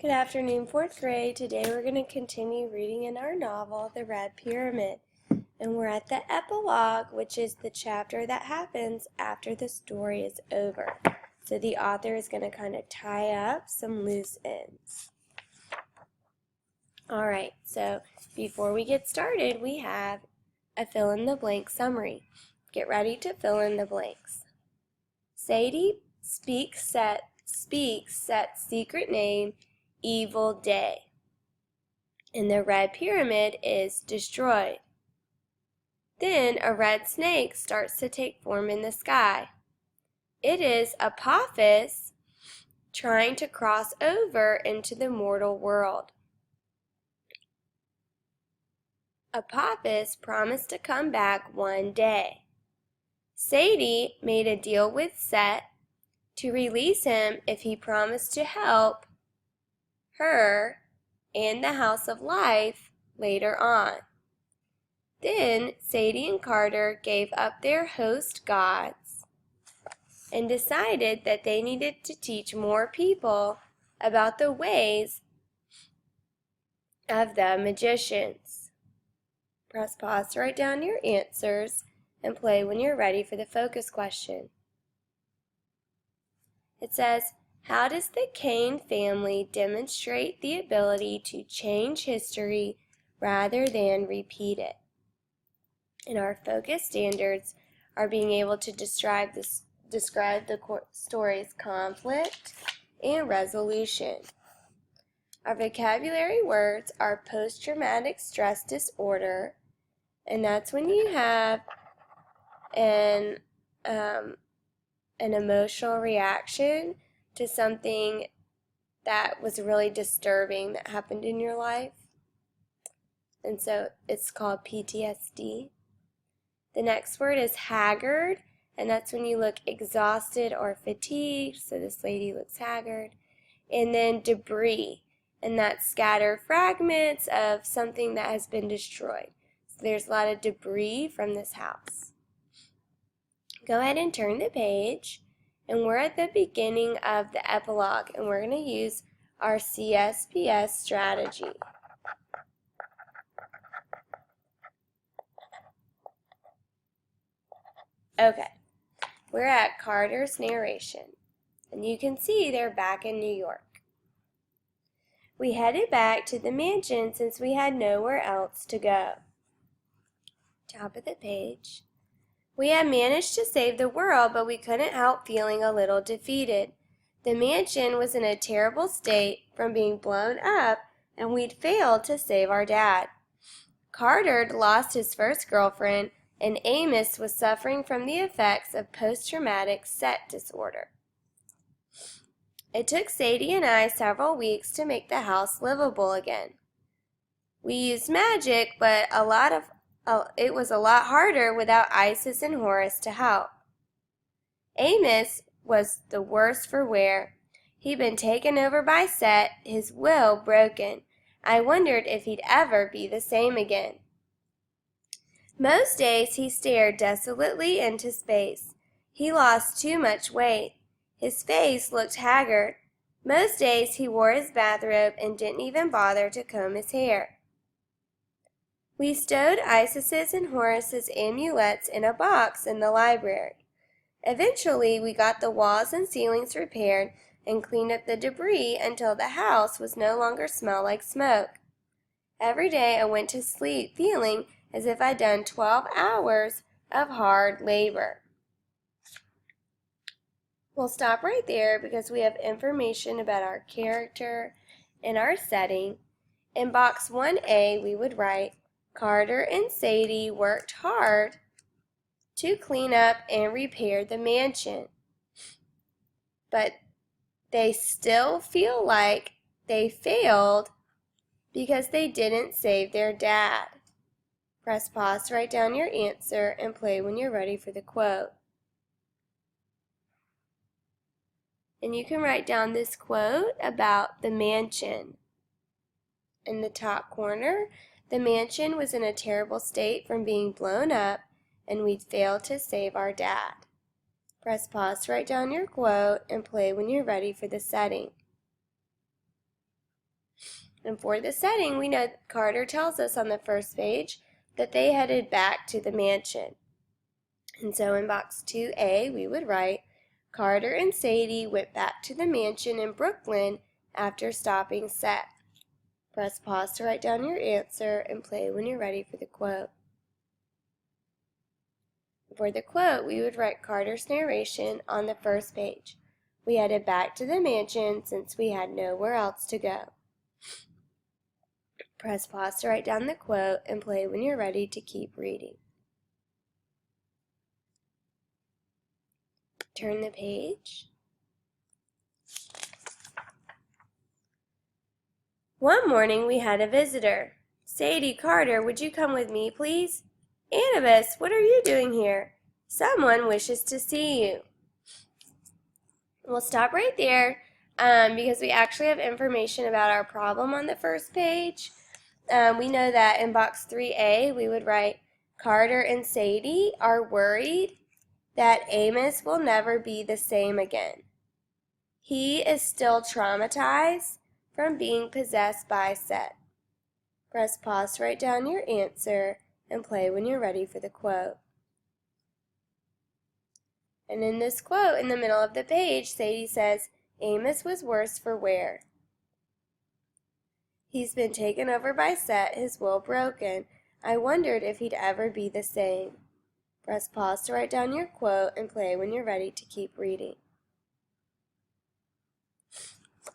Good afternoon, 4th grade. Today we're going to continue reading in our novel, The Red Pyramid. And we're at the epilogue, which is the chapter that happens after the story is over. So the author is going to kind of tie up some loose ends. Alright, so before we get started, we have a fill-in-the-blank summary. Get ready to fill in the blanks. Sadie speaks Set's secret name, Evil Day, and the red pyramid is destroyed. Then a red snake starts to take form in the sky. It is Apophis trying to cross over into the mortal world. Apophis promised to come back one day. Sadie made a deal with Set to release him if he promised to help her and the House of Life later on. Then Sadie and Carter gave up their host gods and decided that they needed to teach more people about the ways of the magicians. Press pause to write down your answers and play when you're ready for the focus question. It says, how does the Kane family demonstrate the ability to change history rather than repeat it? And our focus standards are being able to describe the story's conflict and resolution. Our vocabulary words are post-traumatic stress disorder, and that's when you have an emotional reaction to something that was really disturbing that happened in your life. And so it's called PTSD. The next word is haggard, and that's when you look exhausted or fatigued. So this lady looks haggard. And then debris, and that's scattered fragments of something that has been destroyed. So there's a lot of debris from this house. Go ahead and turn the page. And we're at the beginning of the epilogue, and we're going to use our CSPS strategy. Okay, we're at Carter's narration, and you can see they're back in New York. We headed back to the mansion since we had nowhere else to go. Top of the page. We had managed to save the world, but we couldn't help feeling a little defeated. The mansion was in a terrible state from being blown up, and we'd failed to save our dad. Carter lost his first girlfriend, and Amos was suffering from the effects of post-traumatic stress disorder. It took Sadie and I several weeks to make the house livable again. We used magic, but it was a lot harder without Isis and Horace to help. Amos was the worst for wear. He'd been taken over by Set, his will broken. I wondered if he'd ever be the same again. Most days he stared desolately into space. He lost too much weight. His face looked haggard. Most days he wore his bathrobe and didn't even bother to comb his hair. We stowed Isis's and Horace's amulets in a box in the library. Eventually, we got the walls and ceilings repaired and cleaned up the debris until the house was no longer smell like smoke. Every day I went to sleep feeling as if I'd done 12 hours of hard labor. We'll stop right there because we have information about our character and our setting. In box 1A, we would write, Carter and Sadie worked hard to clean up and repair the mansion, but they still feel like they failed because they didn't save their dad. Press pause to write down your answer and play when you're ready for the quote. And you can write down this quote about the mansion. In the top corner, the mansion was in a terrible state from being blown up, and we'd failed to save our dad. Press pause to write down your quote and play when you're ready for the setting. And for the setting, we know Carter tells us on the first page that they headed back to the mansion. And so in box 2A, we would write, Carter and Sadie went back to the mansion in Brooklyn after stopping set. Press pause to write down your answer and play when you're ready for the quote. For the quote, we would write Carter's narration on the first page. We headed back to the mansion since we had nowhere else to go. Press pause to write down the quote and play when you're ready to keep reading. Turn the page. One morning we had a visitor. Sadie, Carter, would you come with me, please? Annabeth, what are you doing here? Someone wishes to see you. We'll stop right there because we actually have information about our problem on the first page. We know that in box 3A we would write, Carter and Sadie are worried that Amos will never be the same again. He is still traumatized from being possessed by Set. Press pause to write down your answer and play when you're ready for the quote. And in this quote, in the middle of the page, Sadie says, Amos was worse for wear. He's been taken over by Set, his will broken. I wondered if he'd ever be the same. Press pause to write down your quote and play when you're ready to keep reading.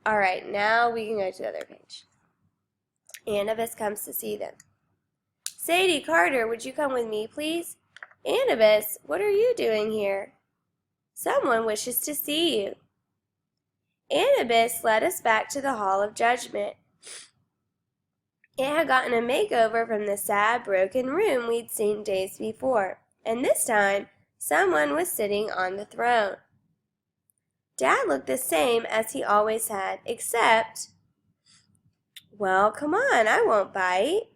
All right, now we can go to the other page. Annabeth comes to see them. Sadie, Carter, would you come with me, please? Annabeth, what are you doing here? Someone wishes to see you. Annabeth led us back to the Hall of Judgment. It had gotten a makeover from the sad, broken room we'd seen days before, and this time, someone was sitting on the throne. Dad looked the same as he always had, except, well, come on, I won't bite.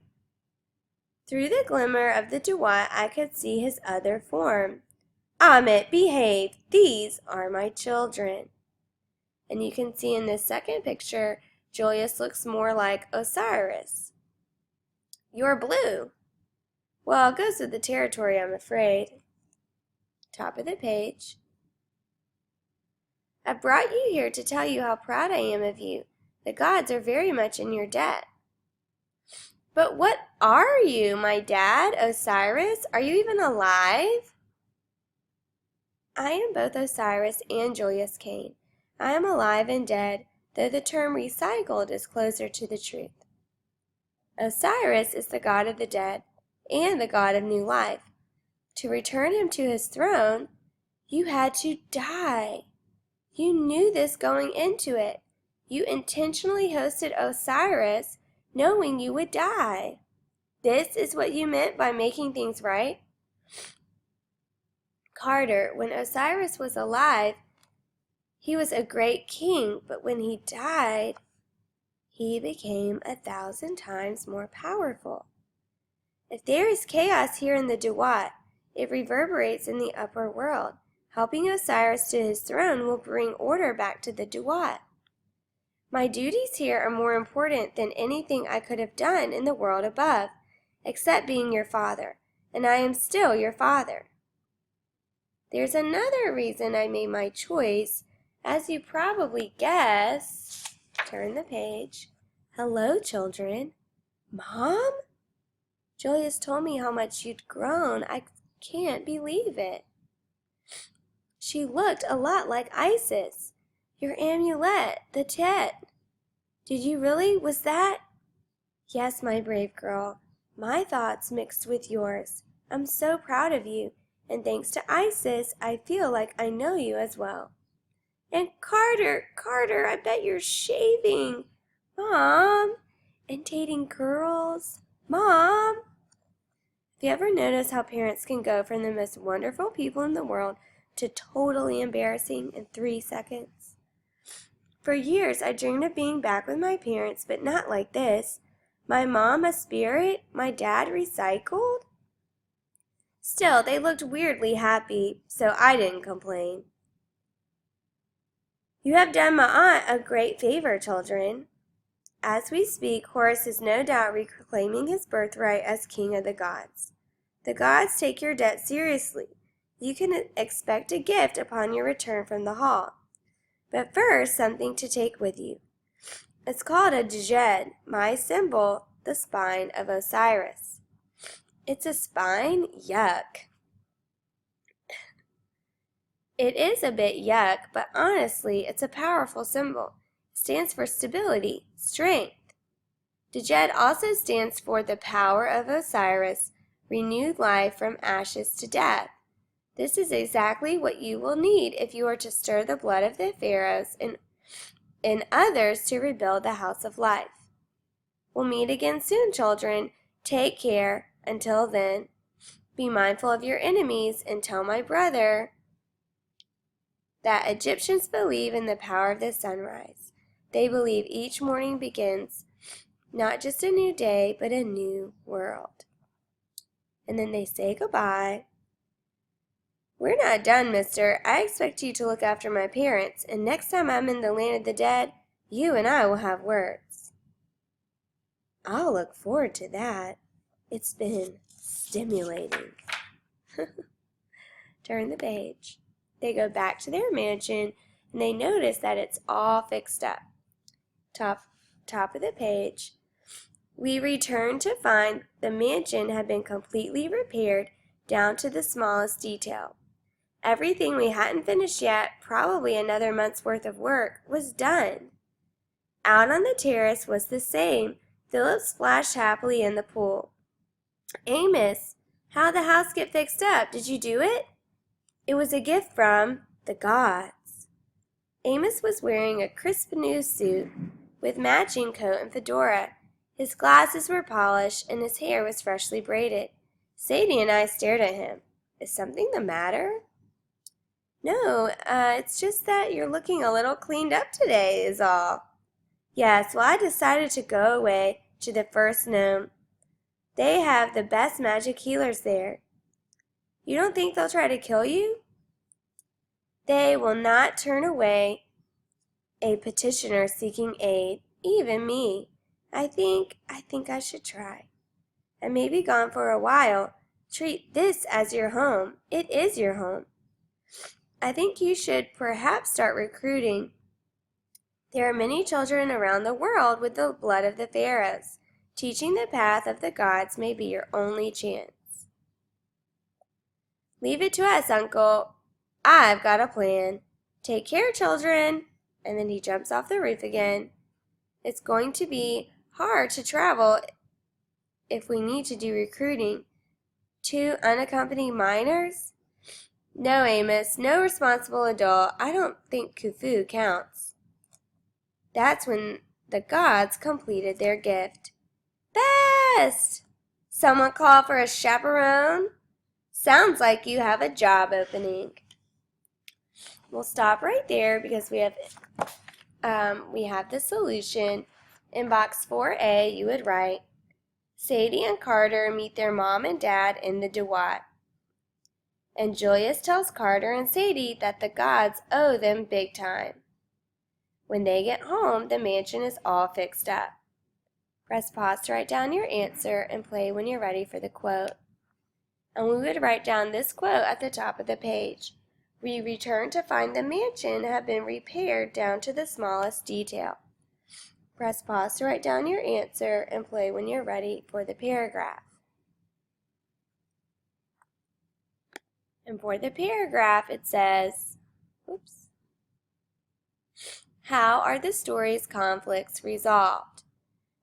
Through the glimmer of the duat, I could see his other form. Amit, behave. These are my children. And you can see in this second picture, Julius looks more like Osiris. You're blue. Well, it goes with the territory, I'm afraid. Top of the page. I brought you here to tell you how proud I am of you. The gods are very much in your debt. But what are you, my dad, Osiris? Are you even alive? I am both Osiris and Julius Cain. I am alive and dead, though the term recycled is closer to the truth. Osiris is the god of the dead and the god of new life. To return him to his throne, you had to die. You knew this going into it. You intentionally hosted Osiris, knowing you would die. This is what you meant by making things right? Carter, when Osiris was alive, he was a great king, but when he died, he became 1,000 times more powerful. If there is chaos here in the duat, it reverberates in the upper world. Helping Osiris to his throne will bring order back to the duat. My duties here are more important than anything I could have done in the world above, except being your father, and I am still your father. There's another reason I made my choice. As you probably guessed, turn the page. Hello, children. Mom? Julius told me how much you'd grown. I can't believe it. She looked a lot like Isis. Your amulet, the Tet. Did you really? Was that? Yes, my brave girl. My thoughts mixed with yours. I'm so proud of you, and thanks to Isis, I feel like I know you as well. And Carter, I bet you're shaving. Mom, and dating girls. Mom. Have you ever noticed how parents can go from the most wonderful people in the world to totally embarrassing in 3 seconds? For years, I dreamed of being back with my parents, but not like this. My mom a spirit, my dad recycled. Still, they looked weirdly happy, so I didn't complain. You have done my aunt a great favor, children. As we speak, Horus is no doubt reclaiming his birthright as king of the gods. The gods take your debt seriously. You can expect a gift upon your return from the hall. But first, something to take with you. It's called a djed, my symbol, the spine of Osiris. It's a spine? Yuck. It is a bit yuck, but honestly, it's a powerful symbol. It stands for stability, strength. Djed also stands for the power of Osiris, renewed life from ashes to death. This is exactly what you will need if you are to stir the blood of the pharaohs and others to rebuild the house of life. We'll meet again soon, children. Take care. Until then, be mindful of your enemies and tell my brother that Egyptians believe in the power of the sunrise. They believe each morning begins not just a new day, but a new world. And then they say goodbye. We're not done, mister. I expect you to look after my parents, and next time I'm in the land of the dead, you and I will have words. I'll look forward to that. It's been stimulating. Turn the page. They go back to their mansion, and they notice that it's all fixed up. Top of the page. We return to find the mansion had been completely repaired down to the smallest detail. Everything we hadn't finished yet, probably another month's worth of work, was done. Out on the terrace was the same. Philip splashed happily in the pool. Amos, how'd the house get fixed up? Did you do it? It was a gift from the gods. Amos was wearing a crisp new suit with matching coat and fedora. His glasses were polished and his hair was freshly braided. Sadie and I stared at him. Is something the matter? No, it's just that you're looking a little cleaned up today, is all. Yes, well, I decided to go away to the first gnome. They have the best magic healers there. You don't think they'll try to kill you? They will not turn away a petitioner seeking aid, even me. I think I should try. I may be gone for a while. Treat this as your home. It is your home. I think you should perhaps start recruiting. There are many children around the world with the blood of the pharaohs. Teaching the path of the gods may be your only chance. Leave it to us, Uncle. I've got a plan. Take care, children. And then he jumps off the roof again. It's going to be hard to travel if we need to do recruiting. 2 unaccompanied minors? No, Amos, no responsible adult. I don't think Khufu counts. That's when the gods completed their gift. Best! Someone call for a chaperone? Sounds like you have a job opening. We'll stop right there because we have the solution. In box 4A, you would write, Sadie and Carter meet their mom and dad in the Duat. And Julius tells Carter and Sadie that the gods owe them big time. When they get home, the mansion is all fixed up. Press pause to write down your answer and play when you're ready for the quote. And we would write down this quote at the top of the page. We return to find the mansion had been repaired down to the smallest detail. Press pause to write down your answer and play when you're ready for the paragraph. And for the paragraph, it says, how are the story's conflicts resolved?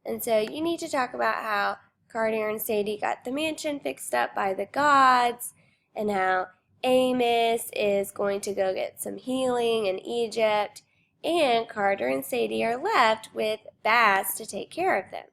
And so you need to talk about how Carter and Sadie got the mansion fixed up by the gods, and how Amos is going to go get some healing in Egypt, and Carter and Sadie are left with Baz to take care of them.